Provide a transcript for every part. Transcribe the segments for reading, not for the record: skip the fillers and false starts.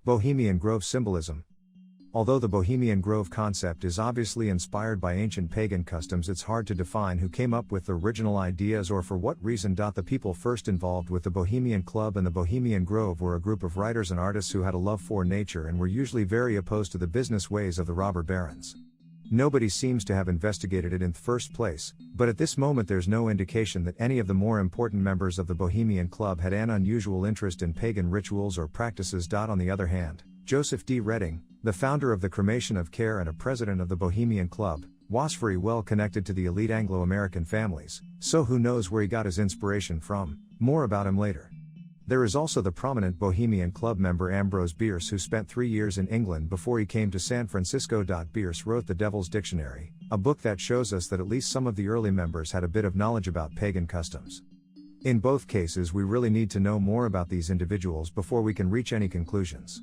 Bohemian Grove Symbolism. Although the Bohemian Grove concept is obviously inspired by ancient pagan customs, it's hard to define who came up with the original ideas or for what reason. The people first involved with the Bohemian Club and the Bohemian Grove were a group of writers and artists who had a love for nature and were usually very opposed to the business ways of the robber barons. Nobody seems to have investigated it in the first place, but at this moment there's no indication that any of the more important members of the Bohemian Club had an unusual interest in pagan rituals or practices. On the other hand, Joseph D. Reijden, the founder of the Cremation of Care and a president of the Bohemian Club, was very well connected to the elite Anglo-American families, so who knows where he got his inspiration from. More about him later. There is also the prominent Bohemian Club member Ambrose Bierce, who spent 3 years in England before he came to San Francisco. Bierce wrote The Devil's Dictionary, a book that shows us that at least some of the early members had a bit of knowledge about pagan customs. In both cases, we really need to know more about these individuals before we can reach any conclusions.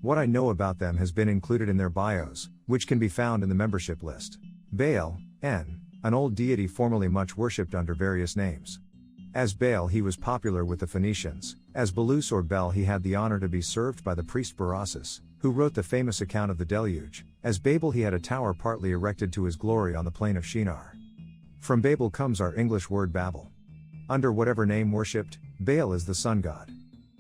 What I know about them has been included in their bios, which can be found in the membership list. Baal, an old deity formerly much worshipped under various names. As Baal, he was popular with the Phoenicians. As Belus or Bel, he had the honor to be served by the priest Berossus, who wrote the famous account of the deluge. As Babel, he had a tower partly erected to his glory on the plain of Shinar. From Babel comes our English word Babel. Under whatever name worshipped, Baal is the sun god.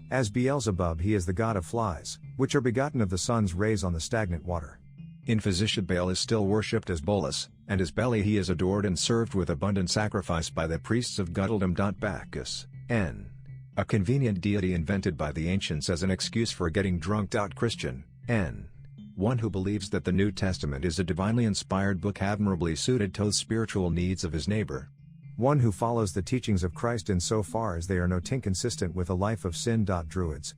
As Beelzebub, he is the god of flies, which are begotten of the sun's rays on the stagnant water. In Physicia, Baal is still worshipped as Bolus, and as Beli he is adored and served with abundant sacrifice by the priests of Gudeldom. Bacchus, a convenient deity invented by the ancients as an excuse for getting drunk. Christian, one who believes that the New Testament is a divinely inspired book admirably suited to the spiritual needs of his neighbor. One who follows the teachings of Christ in so far as they are not inconsistent with a life of sin. Druids,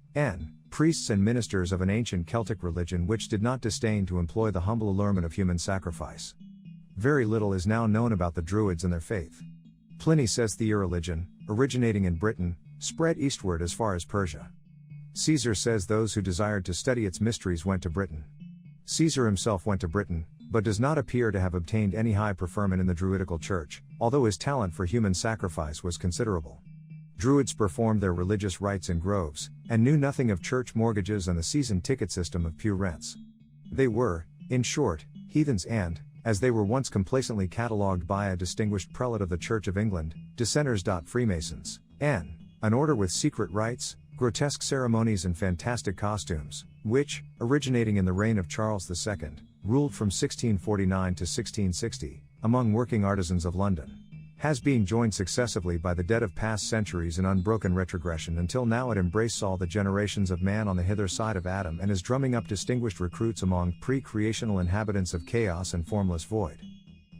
priests and ministers of an ancient Celtic religion which did not disdain to employ the humble allurement of human sacrifice. Very little is now known about the Druids and their faith. Pliny says the religion, originating in Britain, spread eastward as far as Persia. Caesar says those who desired to study its mysteries went to Britain. Caesar himself went to Britain, but does not appear to have obtained any high preferment in the Druidical Church, although his talent for human sacrifice was considerable. Druids performed their religious rites in groves, and knew nothing of church mortgages and the season ticket system of pew rents. They were, in short, heathens and, as they were once complacently catalogued by a distinguished prelate of the Church of England, dissenters. Freemasons, an order with secret rites, grotesque ceremonies and fantastic costumes, which, originating in the reign of Charles II, ruled from 1649 to 1660, among working artisans of London, has been joined successively by the dead of past centuries in unbroken retrogression until now it embraces all the generations of man on the hither side of Adam and is drumming up distinguished recruits among pre-creational inhabitants of chaos and formless void.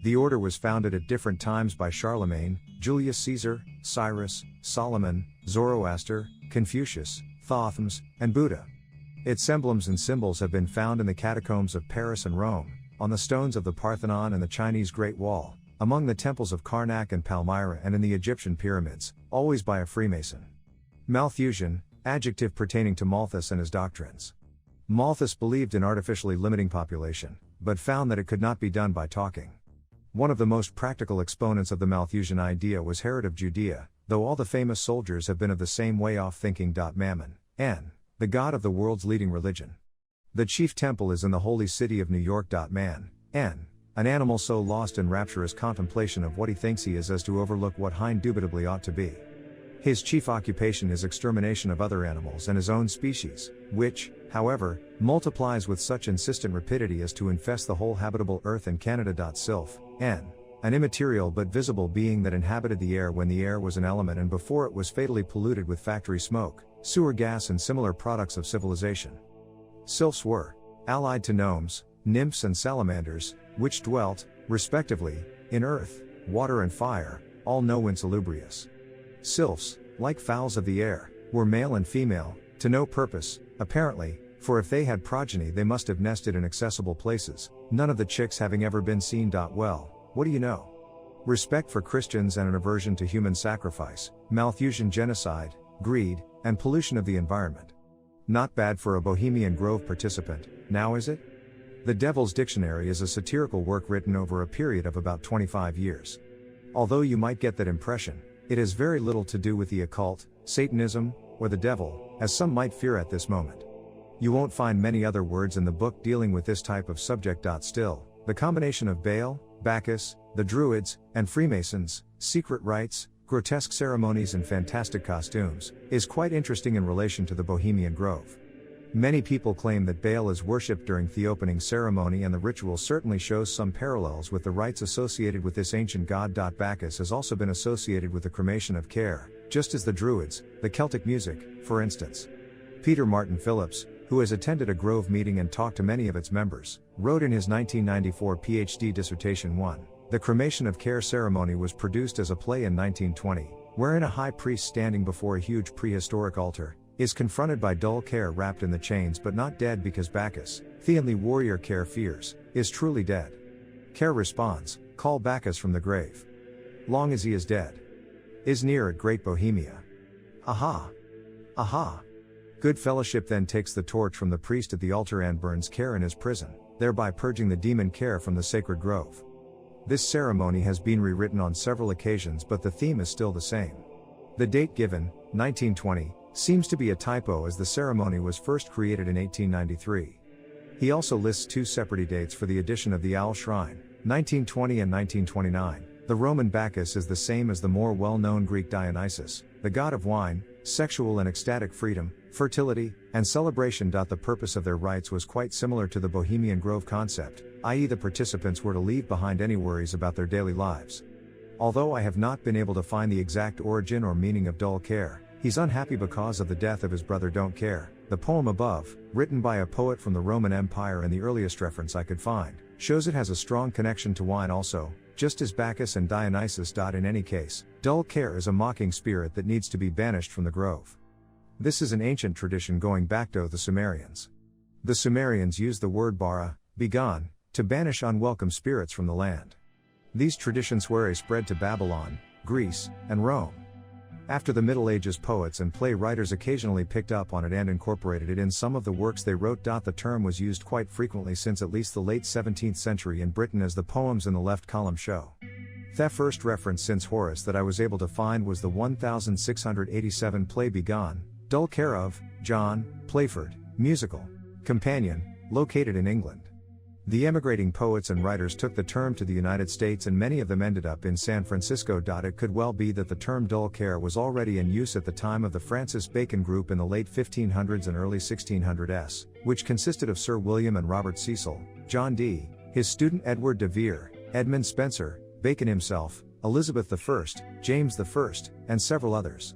The order was founded at different times by Charlemagne, Julius Caesar, Cyrus, Solomon, Zoroaster, Confucius, Thothmes, and Buddha. Its emblems and symbols have been found in the catacombs of Paris and Rome, on the stones of the Parthenon and the Chinese Great Wall, among the temples of Karnak and Palmyra and in the Egyptian pyramids, always by a Freemason. Malthusian, adjective pertaining to Malthus and his doctrines. Malthus believed in artificially limiting population, but found that it could not be done by talking. One of the most practical exponents of the Malthusian idea was Herod of Judea, though all the famous soldiers have been of the same way off thinking. Mammon, the god of the world's leading religion. The chief temple is in the holy city of New York. Man, an animal so lost in rapturous contemplation of what he thinks he is as to overlook what he indubitably ought to be. His chief occupation is extermination of other animals and his own species, which, however, multiplies with such insistent rapidity as to infest the whole habitable earth and Canada. Sylph, an immaterial but visible being that inhabited the air when the air was an element and before it was fatally polluted with factory smoke, sewer gas and similar products of civilization. Sylphs were allied to gnomes, nymphs and salamanders, which dwelt, respectively, in earth, water and fire, all no insalubrious. Sylphs, like fowls of the air, were male and female, to no purpose, apparently, for if they had progeny they must have nested in accessible places, none of the chicks having ever been seen. Well, what do you know? Respect for Christians and an aversion to human sacrifice, Malthusian genocide, greed, and pollution of the environment. Not bad for a Bohemian Grove participant, now is it? The Devil's Dictionary is a satirical work written over a period of about 25 years. Although you might get that impression, it has very little to do with the occult, Satanism, or the devil, as some might fear at this moment. You won't find many other words in the book dealing with this type of subject. Still, the combination of Baal, Bacchus, the Druids, and Freemasons, secret rites, grotesque ceremonies and fantastic costumes, is quite interesting in relation to the Bohemian Grove. Many people claim that Baal is worshipped during the opening ceremony, and the ritual certainly shows some parallels with the rites associated with this ancient god. Bacchus has also been associated with the cremation of care, just as the Druids, the Celtic music, for instance. Peter Martin Phillips, who has attended a Grove meeting and talked to many of its members, wrote in his 1994 PhD dissertation 1, "The Cremation of Care ceremony was produced as a play in 1920, wherein a high priest standing before a huge prehistoric altar, is confronted by dull Care wrapped in the chains but not dead because Bacchus, the only warrior Care fears, is truly dead. Care responds, call Bacchus from the grave. Long as he is dead. Is near at Great Bohemia. Aha! Aha! Good Fellowship then takes the torch from the priest at the altar and burns Care in his prison, thereby purging the demon Care from the sacred grove. This ceremony has been rewritten on several occasions, but the theme is still the same. The date given, 1920, seems to be a typo as the ceremony was first created in 1893. He also lists two separate dates for the addition of the Owl Shrine, 1920 and 1929. The Roman Bacchus is the same as the more well-known Greek Dionysius, the god of wine, sexual and ecstatic freedom, fertility, and celebration. The purpose of their rites was quite similar to the Bohemian Grove concept, i.e. the participants were to leave behind any worries about their daily lives. Although I have not been able to find the exact origin or meaning of dull Care, he's unhappy because of the death of his brother Don't Care. The poem above, written by a poet from the Roman Empire and the earliest reference I could find, shows it has a strong connection to wine also, just as Bacchus and Dionysus. In any case, dull Care is a mocking spirit that needs to be banished from the grove. This is an ancient tradition going back to the Sumerians. The Sumerians used the word bara, begone, to banish unwelcome spirits from the land. These traditions were spread to Babylon, Greece, and Rome. After the Middle Ages, poets and playwriters occasionally picked up on it and incorporated it in some of the works they wrote. The term was used quite frequently since at least the late 17th century in Britain, as the poems in the left column show. The first reference since Horace that I was able to find was the 1687 play Begone, Dull Care of, John, Playford, musical, companion, located in England. The emigrating poets and writers took the term to the United States, and many of them ended up in San Francisco. It could well be that the term dull care was already in use at the time of the Francis Bacon Group in the late 1500s and early 1600s, which consisted of Sir William and Robert Cecil, John Dee, his student Edward de Vere, Edmund Spenser, Bacon himself, Elizabeth I, James I, and several others.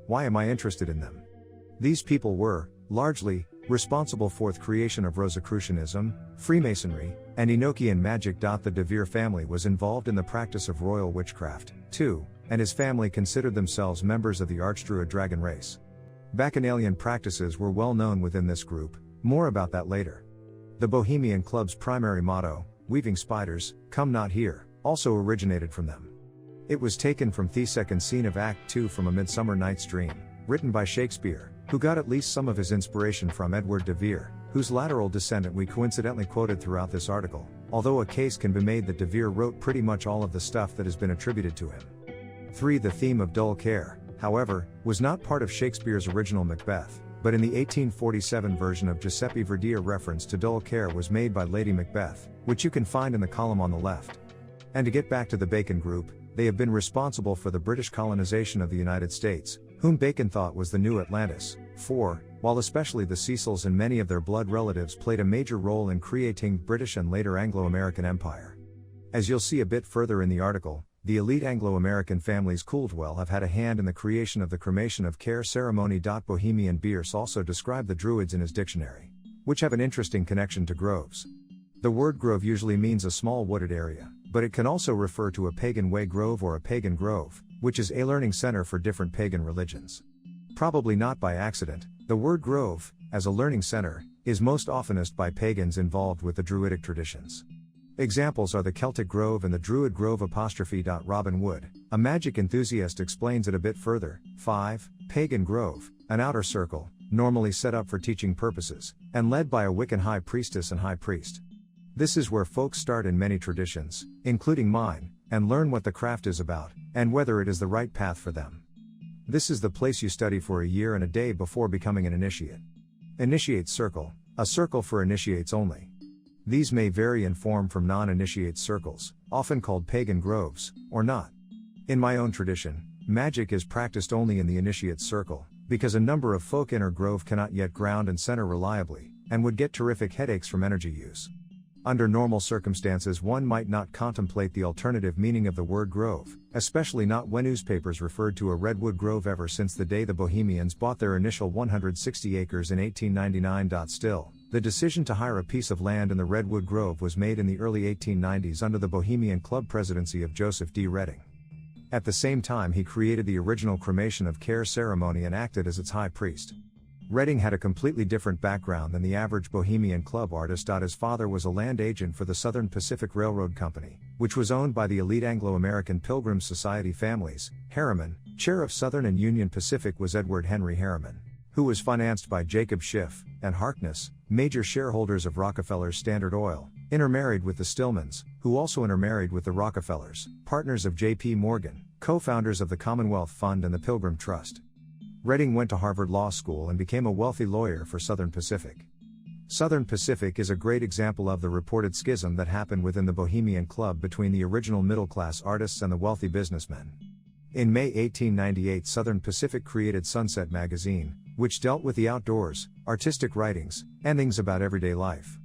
Why am I interested in them? These people were, largely, responsible for the creation of Rosicrucianism, Freemasonry, and Enochian magic. The de Vere family was involved in the practice of royal witchcraft, too, and his family considered themselves members of the Archdruid dragon race. Bacchanalian practices were well known within this group, more about that later. The Bohemian Club's primary motto, weaving spiders, come not here, also originated from them. It was taken from the second scene of Act 2 from A Midsummer Night's Dream, written by Shakespeare, who got at least some of his inspiration from Edward de Vere, whose lateral descendant we coincidentally quoted throughout this article, although a case can be made that de Vere wrote pretty much all of the stuff that has been attributed to him. 3. The theme of dull care, however, was not part of Shakespeare's original Macbeth, but in the 1847 version of Giuseppe Verdi a reference to dull care was made by Lady Macbeth, which you can find in the column on the left. And to get back to the Bacon Group, they have been responsible for the British colonization of the United States, whom Bacon thought was the new Atlantis. 4. While especially the Cecils and many of their blood relatives played a major role in creating British and later Anglo-American Empire. As you'll see a bit further in the article, the elite Anglo-American families Caldwell have had a hand in the creation of the cremation of care ceremony. Bohemian Bierce also described the Druids in his dictionary, which have an interesting connection to groves. The word grove usually means a small wooded area, but it can also refer to a pagan way grove or a pagan grove, which is a learning center for different pagan religions. Probably not by accident, the word grove, as a learning center, is most often used by pagans involved with the Druidic traditions. Examples are the Celtic Grove and the Druid Grove apostrophe. Robin Wood, a magic enthusiast, explains it a bit further. 5. Pagan Grove, an outer circle, normally set up for teaching purposes, and led by a Wiccan high priestess and high priest. This is where folks start in many traditions, including mine, and learn what the craft is about, and whether it is the right path for them. This is the place you study for a year and a day before becoming an initiate. Initiate circle, a circle for initiates only. These may vary in form from non-initiate circles, often called pagan groves, or not. In my own tradition, magic is practiced only in the initiate circle, because a number of folk in our grove cannot yet ground and center reliably, and would get terrific headaches from energy use. Under normal circumstances, one might not contemplate the alternative meaning of the word grove, especially not when newspapers referred to a redwood grove ever since the day the Bohemians bought their initial 160 acres in 1899. Still, the decision to hire a piece of land in the redwood grove was made in the early 1890s under the Bohemian Club presidency of Joseph D. Reijden. At the same time, he created the original cremation of care ceremony and acted as its high priest. Reijden had a completely different background than the average Bohemian Club artist. His father was a land agent for the Southern Pacific Railroad Company, which was owned by the elite Anglo-American Pilgrim Society families. Harriman, chair of Southern and Union Pacific, was Edward Henry Harriman, who was financed by Jacob Schiff and Harkness, major shareholders of Rockefeller's Standard Oil, intermarried with the Stillmans, who also intermarried with the Rockefellers, partners of J.P. Morgan, co-founders of the Commonwealth Fund and the Pilgrim Trust. Reijden went to Harvard Law School and became a wealthy lawyer for Southern Pacific. Southern Pacific is a great example of the reported schism that happened within the Bohemian Club between the original middle-class artists and the wealthy businessmen. In May 1898, Southern Pacific created Sunset magazine, which dealt with the outdoors, artistic writings, and things about everyday life.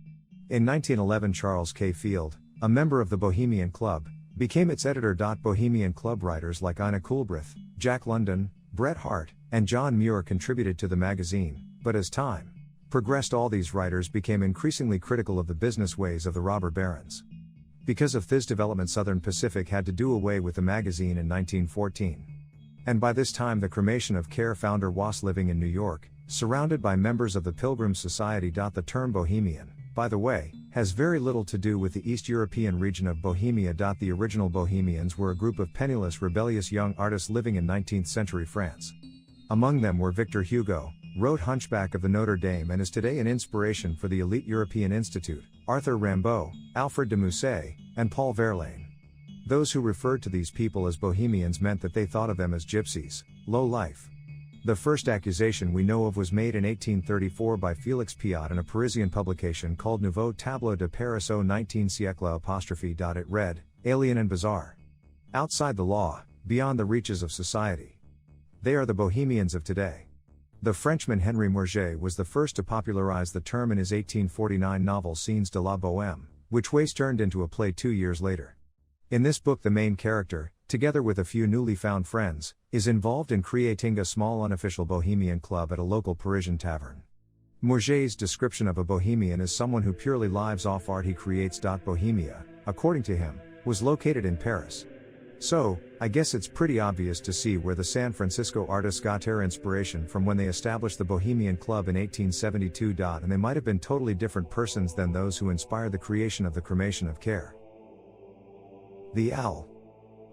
In 1911, Charles K. Field, a member of the Bohemian Club, became its editor. Bohemian Club writers like Ina Coolbrith, Jack London, Bret Harte, and John Muir contributed to the magazine, but as time progressed, all these writers became increasingly critical of the business ways of the robber barons. Because of this development, Southern Pacific had to do away with the magazine in 1914. And by this time, the Cremation of Care founder was living in New York, surrounded by members of the Pilgrim Society. The term Bohemian, by the way, has very little to do with the East European region of Bohemia. The original Bohemians were a group of penniless, rebellious young artists living in 19th century France. Among them were Victor Hugo, wrote Hunchback of the Notre Dame and is today an inspiration for the elite European Institute, Arthur Rimbaud, Alfred de Musset, and Paul Verlaine. Those who referred to these people as Bohemians meant that they thought of them as gypsies, low life. The first accusation we know of was made in 1834 by Félix Piat in a Parisian publication called Nouveau Tableau de Paris au 19e siècle'. It read, "Alien and bizarre. Outside the law, beyond the reaches of society. They are the Bohemians of today." The Frenchman Henri Mourget was the first to popularize the term in his 1849 novel Scenes de la Bohème, which was turned into a play 2 years later. In this book, the main character, together with a few newly found friends, is involved in creating a small unofficial Bohemian club at a local Parisian tavern. Mourget's description of a Bohemian is someone who purely lives off art he creates. Bohemia, according to him, was located in Paris. So, I guess it's pretty obvious to see where the San Francisco artists got their inspiration from when they established the Bohemian Club in 1872. And they might have been totally different persons than those who inspired the creation of the Cremation of Care. The owl.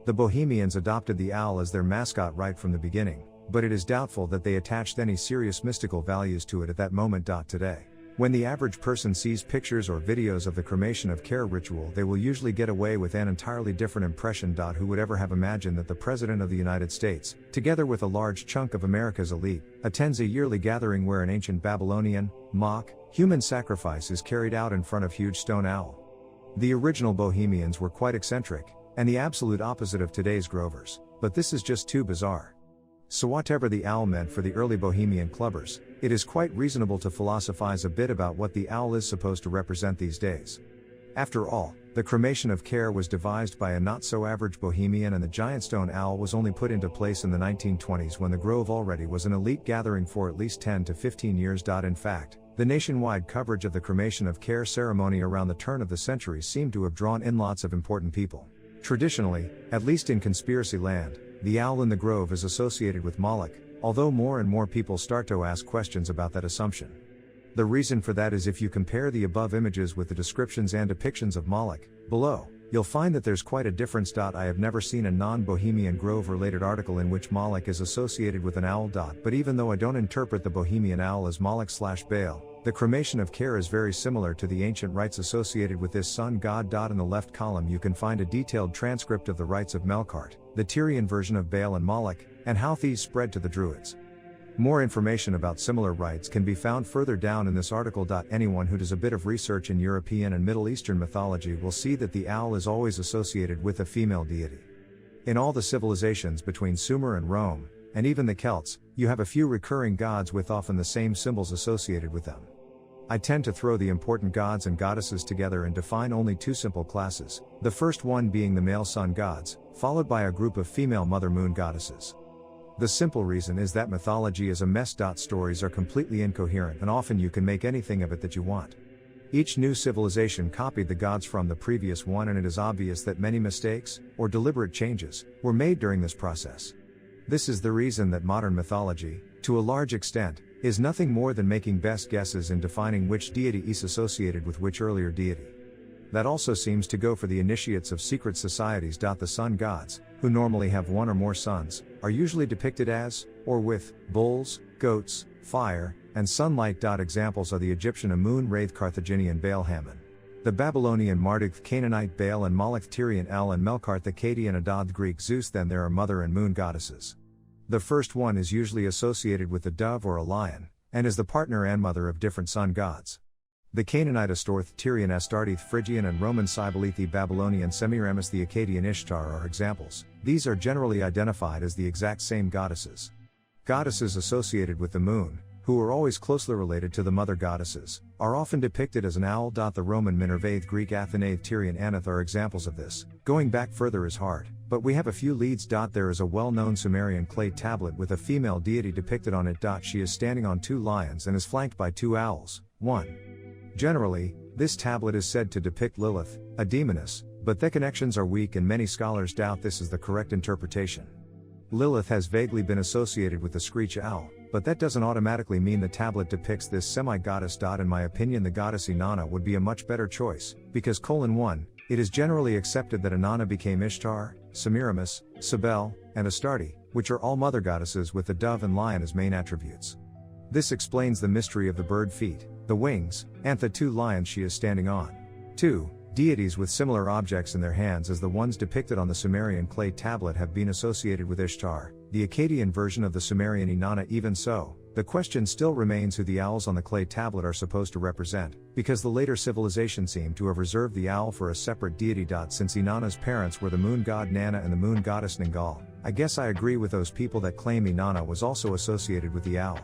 The Bohemians adopted the owl as their mascot right from the beginning, but it is doubtful that they attached any serious mystical values to it at that moment. Today, when the average person sees pictures or videos of the Cremation of Care ritual, they will usually get away with an entirely different impression. Who would ever have imagined that the President of the United States, together with a large chunk of America's elite, attends a yearly gathering where an ancient Babylonian, mock, human sacrifice is carried out in front of huge stone owl? The original Bohemians were quite eccentric, and the absolute opposite of today's grovers, but this is just too bizarre. So whatever the owl meant for the early Bohemian clubbers, it is quite reasonable to philosophize a bit about what the owl is supposed to represent these days. After all, the Cremation of Care was devised by a not-so-average Bohemian, and the giant stone owl was only put into place in the 1920s when the grove already was an elite gathering for at least 10 to 15 years. In fact, the nationwide coverage of the Cremation of Care ceremony around the turn of the century seemed to have drawn in lots of important people. Traditionally, at least in conspiracy land, the owl in the grove is associated with Moloch, although more and more people start to ask questions about that assumption. The reason for that is if you compare the above images with the descriptions and depictions of Moloch below, you'll find that there's quite a difference. I have never seen a non-Bohemian grove-related article in which Moloch is associated with an owl. But even though I don't interpret the Bohemian owl as Moloch/Baal, the Cremation of Care is very similar to the ancient rites associated with this sun god. In the left column you can find a detailed transcript of the rites of Melkart, the Tyrian version of Baal and Moloch, and how these spread to the Druids. More information about similar rites can be found further down in this article. Anyone who does a bit of research in European and Middle Eastern mythology will see that the owl is always associated with a female deity. In all the civilizations between Sumer and Rome, and even the Celts, you have a few recurring gods with often the same symbols associated with them. I tend to throw the important gods and goddesses together and define only two simple classes, the first one being the male sun gods, followed by a group of female mother moon goddesses. The simple reason is that mythology is a mess. Stories are completely incoherent and often you can make anything of it that you want. Each new civilization copied the gods from the previous one, and it is obvious that many mistakes, or deliberate changes, were made during this process. This is the reason that modern mythology, to a large extent, is nothing more than making best guesses in defining which deity is associated with which earlier deity. That also seems to go for the initiates of secret societies. The sun gods, who normally have one or more suns, are usually depicted as, or with, bulls, goats, fire, and sunlight. Examples are the Egyptian Amun Ra, Carthaginian Baal Hammon, the Babylonian Marduk, the Canaanite Baal and Moloch, Tyrian El and Melkart, the Akkadian Adad, the Greek Zeus. Then there are mother and moon goddesses. The first one is usually associated with the dove or a lion, and is the partner and mother of different sun gods. The Canaanite Astorth, Tyrian Astarte, Phrygian and Roman Cybele, the Babylonian Semiramis, the Akkadian Ishtar are examples. These are generally identified as the exact same goddesses. Goddesses associated with the moon, who are always closely related to the mother goddesses, are often depicted as an owl. The Roman Minervae, Greek Athenae, Tyrian Anath are examples of this. Going back further is hard, but we have a few leads. There is a well-known Sumerian clay tablet with a female deity depicted on it. She is standing on two lions and is flanked by two owls. 1. Generally, this tablet is said to depict Lilith, a demoness, but the connections are weak and many scholars doubt this is the correct interpretation. Lilith has vaguely been associated with the screech owl, but that doesn't automatically mean the tablet depicts this semi-goddess. In my opinion, the goddess Inanna would be a much better choice, because 1. It is generally accepted that Inanna became Ishtar, Semiramis, Cybele, and Astarte, which are all mother goddesses with the dove and lion as main attributes. This explains the mystery of the bird feet, the wings, and the two lions she is standing on. 2. Deities with similar objects in their hands as the ones depicted on the Sumerian clay tablet have been associated with Ishtar, the Akkadian version of the Sumerian Inanna. Even so, the question still remains who the owls on the clay tablet are supposed to represent, because the later civilization seemed to have reserved the owl for a separate deity. Since Inanna's parents were the moon god Nana and the moon goddess Ningal, I guess I agree with those people that claim Inanna was also associated with the owl.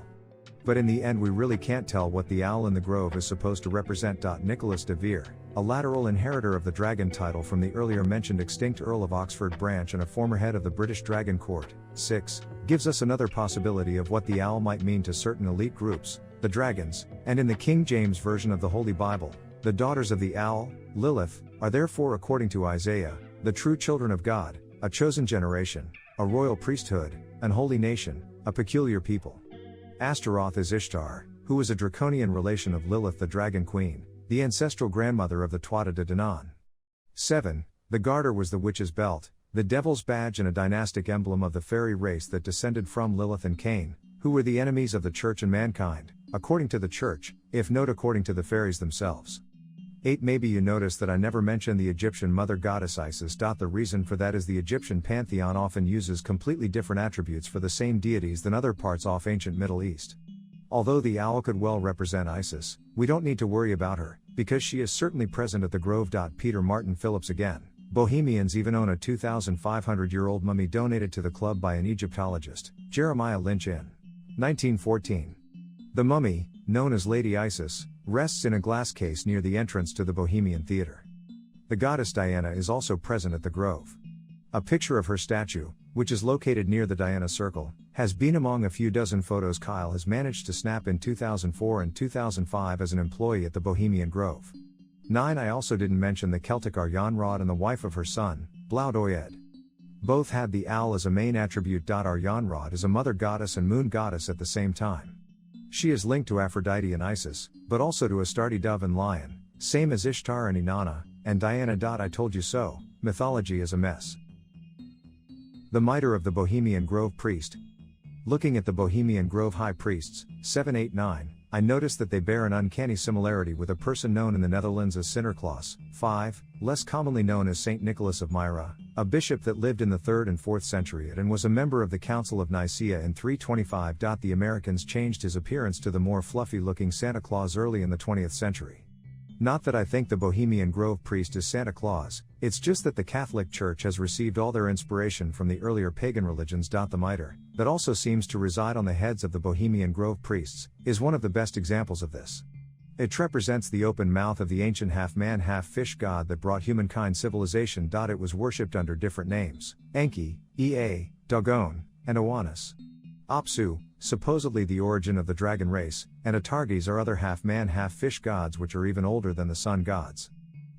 But in the end we really can't tell what the owl in the grove is supposed to represent. Nicholas de Vere, a lateral inheritor of the dragon title from the earlier mentioned extinct Earl of Oxford branch and a former head of the British Dragon Court, 6, gives us another possibility of what the owl might mean to certain elite groups, the dragons, and in the King James Version of the Holy Bible, the daughters of the owl, Lilith, are therefore according to Isaiah, the true children of God, a chosen generation, a royal priesthood, an holy nation, a peculiar people. Astaroth is Ishtar, who is a draconian relation of Lilith the Dragon Queen, the ancestral grandmother of the Tuatha de Danann. 7. The garter was the witch's belt, the devil's badge and a dynastic emblem of the fairy race that descended from Lilith and Cain, who were the enemies of the church and mankind, according to the church, if not according to the fairies themselves. 8. Maybe you notice that I never mention the Egyptian mother goddess Isis. The reason for that is the Egyptian pantheon often uses completely different attributes for the same deities than other parts of ancient Middle East. Although the owl could well represent Isis, we don't need to worry about her, because she is certainly present at the grove. Peter Martin Phillips again. Bohemians even own a 2,500-year-old mummy donated to the club by an Egyptologist, Jeremiah Lynch in 1914. The mummy, known as Lady Isis, rests in a glass case near the entrance to the Bohemian Theatre. The goddess Diana is also present at the grove. A picture of her statue, which is located near the Diana Circle, has been among a few dozen photos Kyle has managed to snap in 2004 and 2005 as an employee at the Bohemian Grove. 9. I also didn't mention the Celtic Aryanrod and the wife of her son, Blaudoed. Both had the owl as a main attribute. Aryanrod is a mother goddess and moon goddess at the same time. She is linked to Aphrodite and Isis, but also to Astarte dove and lion, same as Ishtar and Inanna, and Diana. I told you so, mythology is a mess. The mitre of the Bohemian Grove priest. Looking at the Bohemian Grove high priests, 7, 8, 9, I noticed that they bear an uncanny similarity with a person known in the Netherlands as Sinterklaas. 5. Less commonly known as Saint Nicholas of Myra, a bishop that lived in the 3rd and 4th century and was a member of the Council of Nicaea in 325. The Americans changed his appearance to the more fluffy-looking Santa Claus early in the 20th century. Not that I think the Bohemian Grove priest is Santa Claus, it's just that the Catholic Church has received all their inspiration from the earlier pagan religions. The mitre, that also seems to reside on the heads of the Bohemian Grove priests, is one of the best examples of this. It represents the open mouth of the ancient half-man half-fish god that brought humankind civilization. It was worshipped under different names: Enki, Ea, Dagon, and Oannes. Apsu, supposedly the origin of the dragon race, and Atargis are other half-man half-fish gods which are even older than the sun gods.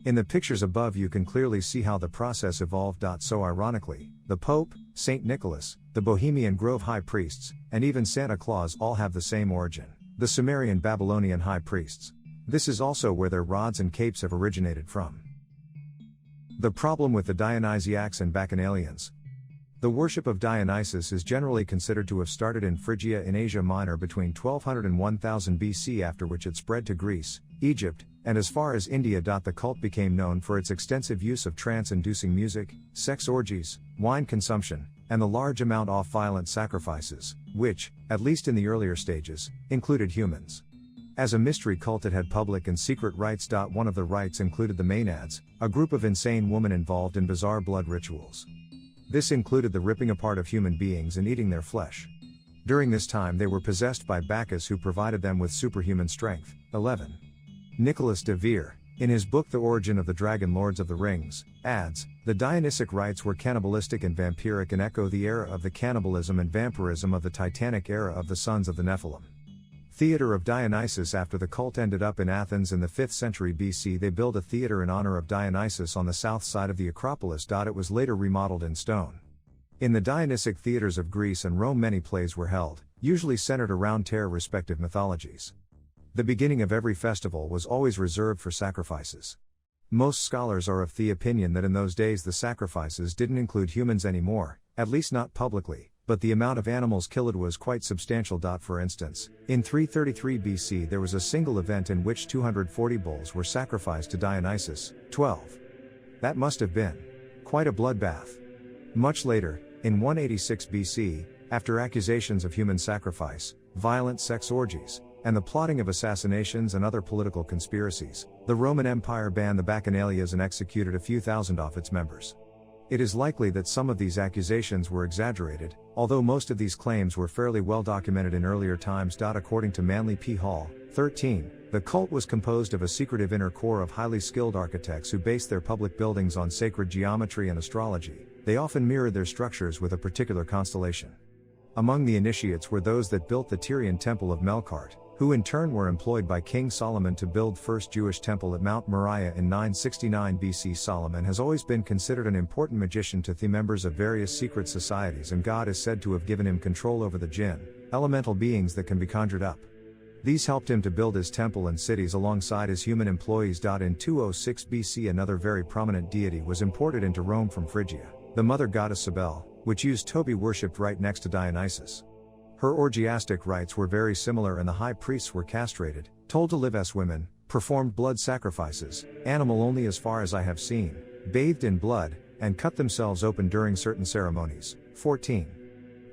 In the pictures above you can clearly see how the process evolved. So ironically, the Pope, Saint Nicholas, the Bohemian Grove high priests, and even Santa Claus all have the same origin: the Sumerian Babylonian high priests. This is also where their rods and capes have originated from. The problem with the Dionysiacs and Bacchanalians. The worship of Dionysus is generally considered to have started in Phrygia in Asia Minor between 1200 and 1000 BC, after which it spread to Greece, Egypt, and as far as India. The cult became known for its extensive use of trance-inducing music, sex orgies, wine consumption, and the large amount of violent sacrifices, which, at least in the earlier stages, included humans. As a mystery cult it had public and secret rites. One of the rites included the Maenads, a group of insane women involved in bizarre blood rituals. This included the ripping apart of human beings and eating their flesh. During this time they were possessed by Bacchus, who provided them with superhuman strength. 11. Nicholas de Vere, in his book The Origin of the Dragon Lords of the Rings, adds, the Dionysic rites were cannibalistic and vampiric and echo the era of the cannibalism and vampirism of the Titanic era of the sons of the Nephilim. Theater of Dionysus. After the cult ended up in Athens in the 5th century BC, they built a theater in honor of Dionysus on the south side of the Acropolis. It was later remodeled in stone. In the Dionysic theaters of Greece and Rome many plays were held, usually centered around their respective mythologies. The beginning of every festival was always reserved for sacrifices. Most scholars are of the opinion that in those days the sacrifices didn't include humans anymore, at least not publicly, but the amount of animals killed was quite substantial. For instance, in 333 BC there was a single event in which 240 bulls were sacrificed to Dionysus. 12. That must have been quite a bloodbath. Much later, in 186 BC, after accusations of human sacrifice, violent sex orgies, and the plotting of assassinations and other political conspiracies, the Roman Empire banned the Bacchanalias and executed a few thousand of its members. It is likely that some of these accusations were exaggerated, although most of these claims were fairly well documented in earlier times. According to Manly P. Hall, 13, the cult was composed of a secretive inner core of highly skilled architects who based their public buildings on sacred geometry and astrology. They often mirrored their structures with a particular constellation. Among the initiates were those that built the Tyrian temple of Melkart, who in turn were employed by King Solomon to build first Jewish temple at Mount Moriah in 969 BC. Solomon has always been considered an important magician to the members of various secret societies, and God is said to have given him control over the jinn, elemental beings that can be conjured up. These helped him to build his temple and cities alongside his human employees. In 206 BC another very prominent deity was imported into Rome from Phrygia, the mother goddess Cybele, which used to be worshipped right next to Dionysus. Her orgiastic rites were very similar, and the high priests were castrated, told to live as women, performed blood sacrifices, animal only as far as I have seen, bathed in blood, and cut themselves open during certain ceremonies. 14.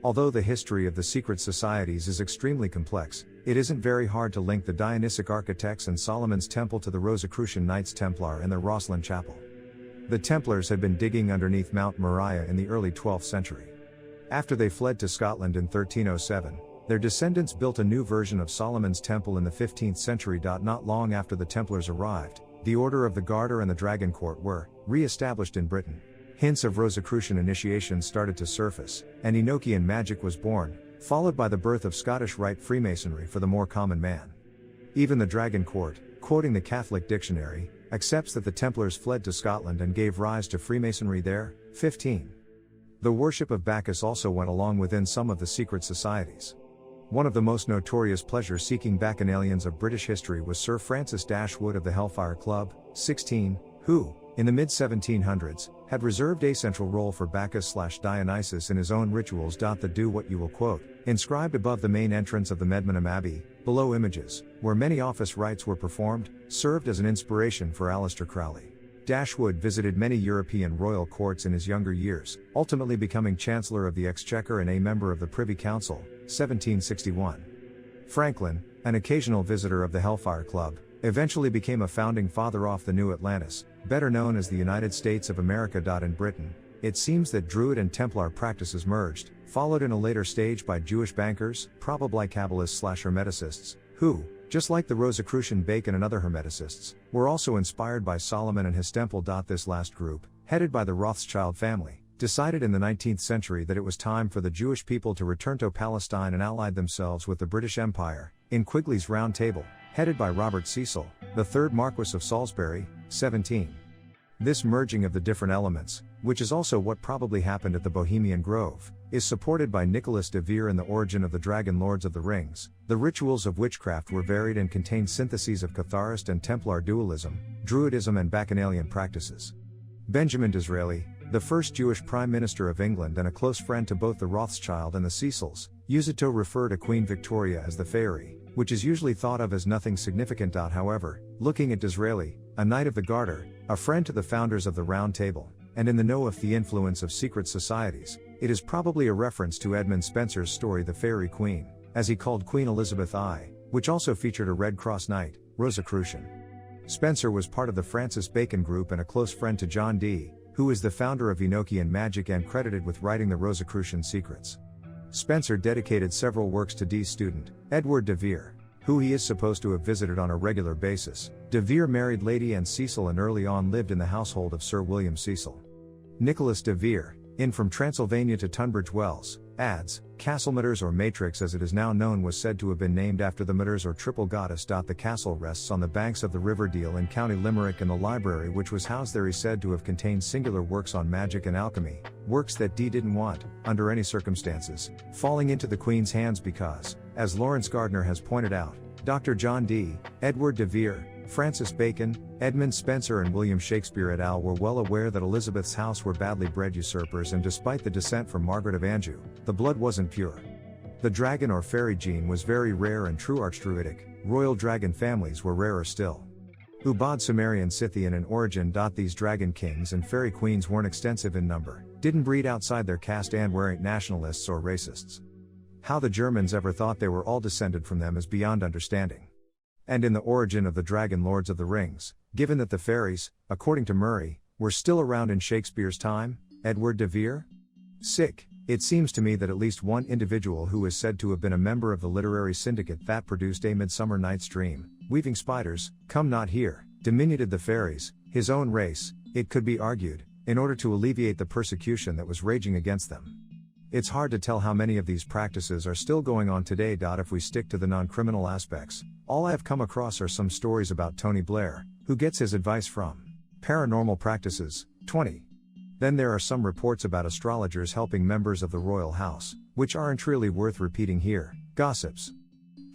Although the history of the secret societies is extremely complex, it isn't very hard to link the Dionysic architects and Solomon's temple to the Rosicrucian Knights Templar and their Rosslyn Chapel. The Templars had been digging underneath Mount Moriah in the early 12th century. After they fled to Scotland in 1307, their descendants built a new version of Solomon's Temple in the 15th century. Not long after the Templars arrived, the Order of the Garter and the Dragon Court were re-established in Britain. Hints of Rosicrucian initiation started to surface, and Enochian magic was born, followed by the birth of Scottish Rite Freemasonry for the more common man. Even the Dragon Court, quoting the Catholic Dictionary, accepts that the Templars fled to Scotland and gave rise to Freemasonry there. 15. The worship of Bacchus also went along within some of the secret societies. One of the most notorious pleasure-seeking bacchanalians of British history was Sir Francis Dashwood of the Hellfire Club, 16, who, in the mid-1700s, had reserved a central role for Bacchus/Dionysus in his own rituals. The do what you will quote, inscribed above the main entrance of the Medmenham Abbey, below images, where many office rites were performed, served as an inspiration for Aleister Crowley. Dashwood visited many European royal courts in his younger years, ultimately becoming Chancellor of the Exchequer and a member of the Privy Council, 1761. Franklin, an occasional visitor of the Hellfire Club, eventually became a founding father of the New Atlantis, better known as the United States of America. In Britain, it seems that Druid and Templar practices merged, followed in a later stage by Jewish bankers, probably Kabbalists/Hermeticists, who, just like the Rosicrucian Bacon and other Hermeticists, were also inspired by Solomon and his temple. This last group, headed by the Rothschild family, decided in the 19th century that it was time for the Jewish people to return to Palestine and allied themselves with the British Empire, in Quigley's Round Table, headed by Robert Cecil, the 3rd Marquess of Salisbury, 17. This merging of the different elements, which is also what probably happened at the Bohemian Grove, is supported by Nicholas de Vere in The Origin of the Dragon Lords of the Rings. The rituals of witchcraft were varied and contained syntheses of Catharist and Templar dualism, Druidism and Bacchanalian practices. Benjamin Disraeli, the first Jewish Prime Minister of England and a close friend to both the Rothschild and the Cecils, used to refer to Queen Victoria as the Fairy, which is usually thought of as nothing significant. However, looking at Disraeli, a Knight of the Garter, a friend to the founders of the Round Table, and in the know of the influence of secret societies, it is probably a reference to Edmund Spenser's story The Fairy Queen, as he called Queen Elizabeth I, which also featured a Red Cross Knight, Rosicrucian. Spenser was part of the Francis Bacon group and a close friend to John Dee, who is the founder of Enochian magic and credited with writing the Rosicrucian Secrets. Spenser dedicated several works to Dee's student, Edward de Vere, who he is supposed to have visited on a regular basis. De Vere married Lady Anne Cecil and early on lived in the household of Sir William Cecil. Nicholas de Vere, in From Transylvania to Tunbridge Wells, adds, Castle Mitres or Matrix as it is now known was said to have been named after the Mitres or triple goddess. The castle rests on the banks of the River Deal in County Limerick, and the library which was housed there is said to have contained singular works on magic and alchemy, works that Dee didn't want, under any circumstances, falling into the Queen's hands because, as Lawrence Gardner has pointed out, Dr. John Dee, Edward de Vere, Francis Bacon, Edmund Spenser and William Shakespeare et al. Were well aware that Elizabeth's house were badly bred usurpers, and despite the descent from Margaret of Anjou, the blood wasn't pure. The dragon or fairy gene was very rare, and true archdruidic, royal dragon families were rarer still. Ubad Sumerian Scythian in origin. These dragon kings and fairy queens weren't extensive in number, didn't breed outside their caste, and weren't nationalists or racists. How the Germans ever thought they were all descended from them is beyond understanding. And in The Origin of the Dragon Lords of the Rings, given that the fairies, according to Murray, were still around in Shakespeare's time, Edward de Vere? It seems to me that at least one individual who is said to have been a member of the literary syndicate that produced A Midsummer Night's Dream, Weaving Spiders, Come Not Here, diminuted the fairies, his own race, it could be argued, in order to alleviate the persecution that was raging against them. It's hard to tell how many of these practices are still going on today. If we stick to the non-criminal aspects, all I have come across are some stories about Tony Blair, who gets his advice from Paranormal Practices, 20. Then there are some reports about astrologers helping members of the royal house, which aren't really worth repeating here, gossips.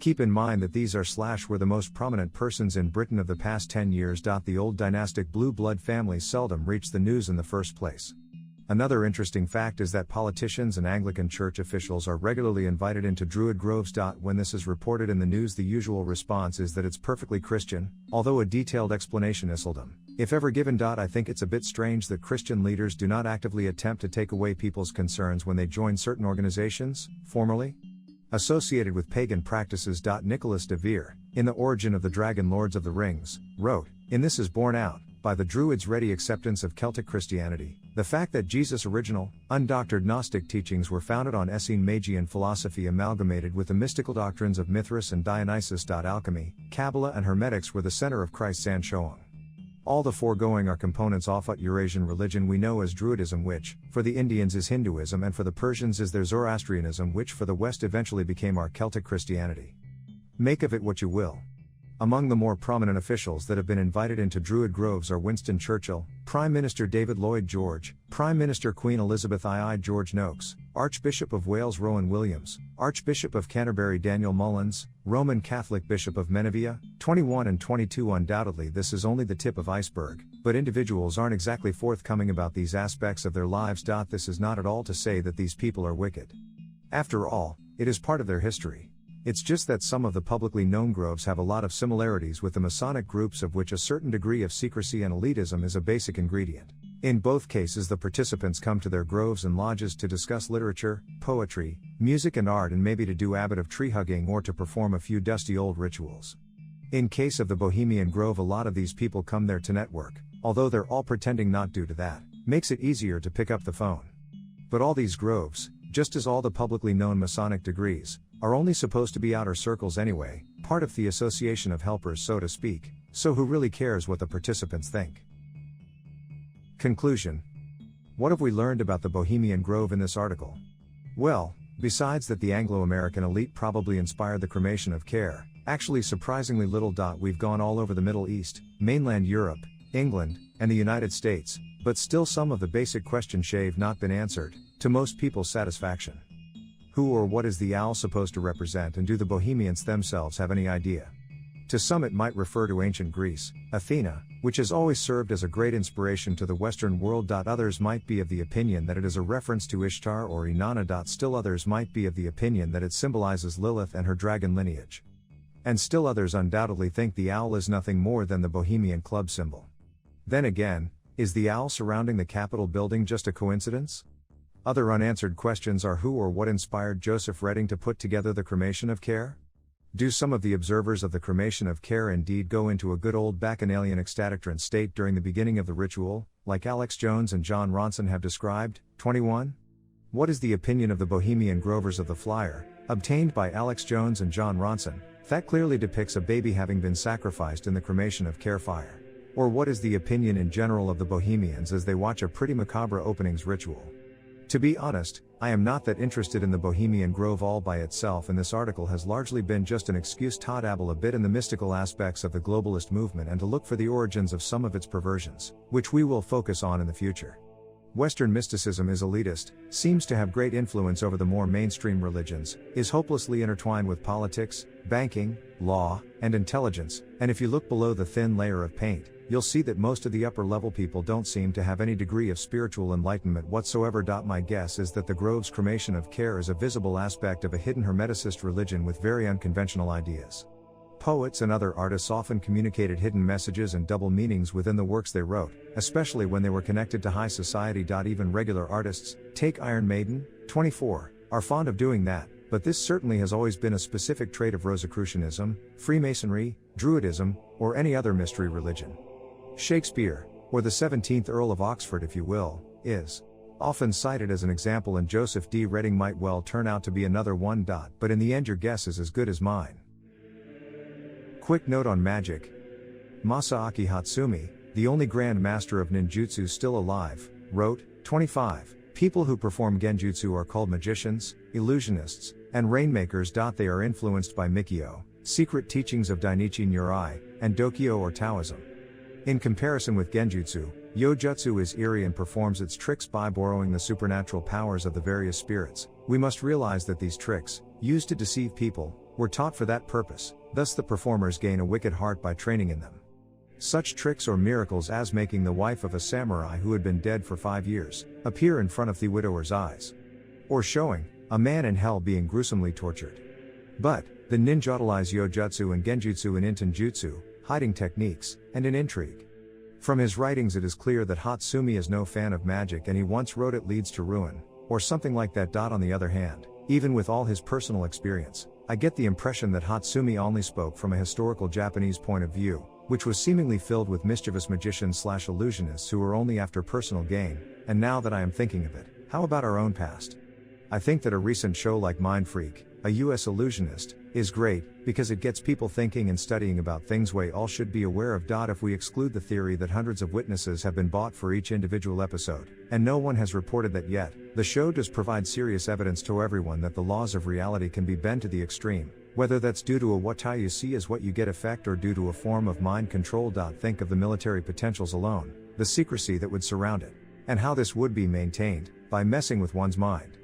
Keep in mind that these were the most prominent persons in Britain of the past 10 years. The old dynastic blue blood families seldom reached the news in the first place. Another interesting fact is that politicians and Anglican church officials are regularly invited into Druid groves. When this is reported in the news, the usual response is that it's perfectly Christian, although a detailed explanation is seldom, if ever given. I think it's a bit strange that Christian leaders do not actively attempt to take away people's concerns when they join certain organizations, formerly associated with pagan practices. Nicholas de Vere, in The Origin of the Dragon Lords of the Rings, wrote, "In this is borne out, by the Druids' ready acceptance of Celtic Christianity, the fact that Jesus' original, undoctored Gnostic teachings were founded on Essene Magian philosophy amalgamated with the mystical doctrines of Mithras and Dionysius. Alchemy, Kabbalah and Hermetics were the center of Christ's Anshowing. All the foregoing are components of what Eurasian religion we know as Druidism, which, for the Indians is Hinduism, and for the Persians is their Zoroastrianism, which for the West eventually became our Celtic Christianity. Make of it what you will." Among the more prominent officials that have been invited into Druid groves are Winston Churchill, Prime Minister David Lloyd George, Prime Minister Queen Elizabeth II George Noakes, Archbishop of Wales Rowan Williams, Archbishop of Canterbury Daniel Mullins, Roman Catholic Bishop of Menevia, 21 and 22. Undoubtedly this is only the tip of iceberg, but individuals aren't exactly forthcoming about these aspects of their lives. This is not at all to say that these people are wicked. After all, it is part of their history. It's just that some of the publicly known groves have a lot of similarities with the Masonic groups, of which a certain degree of secrecy and elitism is a basic ingredient. In both cases, the participants come to their groves and lodges to discuss literature, poetry, music and art, and maybe to do a bit of tree hugging or to perform a few dusty old rituals. In case of the Bohemian Grove, a lot of these people come there to network, although they're all pretending not due to that, makes it easier to pick up the phone. But all these groves, just as all the publicly known Masonic degrees, are only supposed to be outer circles anyway, part of the association of helpers, so to speak, so who really cares what the participants think? Conclusion. What have we learned about the Bohemian Grove in this article? Well, besides that the Anglo-American elite probably inspired the cremation of care, actually surprisingly little. We've gone all over the Middle East, mainland Europe, England, and the United States, but still some of the basic questions have not been answered, to most people's satisfaction. Who or what is the owl supposed to represent, and do the Bohemians themselves have any idea? To some it might refer to ancient Greece, Athena, which has always served as a great inspiration to the Western world. Others might be of the opinion that it is a reference to Ishtar or Inanna. Still others might be of the opinion that it symbolizes Lilith and her dragon lineage. And still others undoubtedly think the owl is nothing more than the Bohemian Club symbol. Then again, is the owl surrounding the Capitol building just a coincidence? Other unanswered questions are who or what inspired Joseph Redding to put together the cremation of care? Do some of the observers of the cremation of care indeed go into a good old bacchanalian ecstatic trance state during the beginning of the ritual, like Alex Jones and John Ronson have described? 21. What is the opinion of the Bohemian Grovers of the flyer, obtained by Alex Jones and John Ronson, that clearly depicts a baby having been sacrificed in the cremation of care fire? Or what is the opinion in general of the Bohemians as they watch a pretty macabre openings ritual? To be honest, I am not that interested in the Bohemian Grove all by itself, and this article has largely been just an excuse to dabble a bit in the mystical aspects of the globalist movement and to look for the origins of some of its perversions, which we will focus on in the future. Western mysticism is elitist, seems to have great influence over the more mainstream religions, is hopelessly intertwined with politics, banking, law, and intelligence, and if you look below the thin layer of paint, you'll see that most of the upper-level people don't seem to have any degree of spiritual enlightenment whatsoever. My guess is that the Grove's cremation of care is a visible aspect of a hidden Hermeticist religion with very unconventional ideas. Poets and other artists often communicated hidden messages and double meanings within the works they wrote, especially when they were connected to high society. Even regular artists, take Iron Maiden, 24, are fond of doing that, but this certainly has always been a specific trait of Rosicrucianism, Freemasonry, Druidism, or any other mystery religion. Shakespeare, or the 17th Earl of Oxford if you will, is often cited as an example, and Joseph D. Redding might well turn out to be another one. But in the end your guess is as good as mine. Quick note on magic. Masaaki Hatsumi, the only Grand Master of ninjutsu still alive, wrote, 25. People who perform genjutsu are called magicians, illusionists, and rainmakers. They are influenced by Mikyo, secret teachings of Dainichi Nyorai, and Dokyo or Taoism. In comparison with genjutsu, yojutsu is eerie and performs its tricks by borrowing the supernatural powers of the various spirits. We must realize that these tricks, used to deceive people, were taught for that purpose, thus the performers gain a wicked heart by training in them. Such tricks or miracles as making the wife of a samurai who had been dead for 5 years, appear in front of the widower's eyes. Or showing a man in hell being gruesomely tortured. But the ninja utilize yojutsu and genjutsu in intonjutsu, hiding techniques, and in intrigue. From his writings it is clear that Hatsumi is no fan of magic, and he once wrote it leads to ruin, or something like that. On the other hand, even with all his personal experience, I get the impression that Hatsumi only spoke from a historical Japanese point of view, which was seemingly filled with mischievous magicians/illusionists who were only after personal gain. And now that I am thinking of it, how about our own past? I think that a recent show like Mind Freak, a US illusionist, is great, because it gets people thinking and studying about things we all should be aware of. If we exclude the theory that hundreds of witnesses have been bought for each individual episode, and no one has reported that yet, the show does provide serious evidence to everyone that the laws of reality can be bent to the extreme, Whether that's due to a what you see is what you get effect or due to a form of mind control. Think of the military potentials alone, the secrecy that would surround it, and how this would be maintained, by messing with one's mind.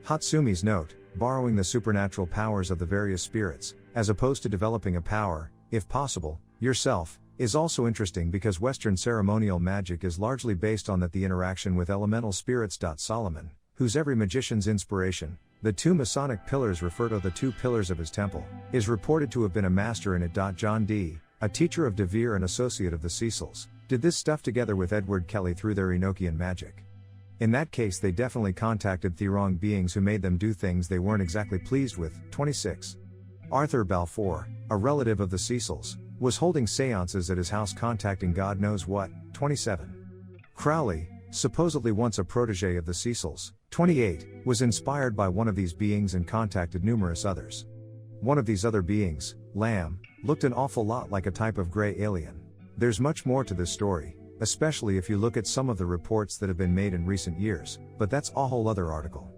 Hatsumi's note, borrowing the supernatural powers of the various spirits, as opposed to developing a power, if possible, yourself, is also interesting because Western ceremonial magic is largely based on the interaction with elemental spirits. Solomon, whose every magician's inspiration, the two Masonic pillars refer to the two pillars of his temple, is reported to have been a master in it. John Dee, a teacher of De Vere and associate of the Cecils, did this stuff together with Edward Kelly through their Enochian magic. In that case they definitely contacted Thirong beings who made them do things they weren't exactly pleased with. 26. Arthur Balfour, a relative of the Cecils, was holding seances at his house contacting God knows what. 27. Crowley, supposedly once a protege of the Cecils, 28, was inspired by one of these beings and contacted numerous others. One of these other beings, Lamb, looked an awful lot like a type of gray alien. There's much more to this story, especially if you look at some of the reports that have been made in recent years, but that's a whole other article.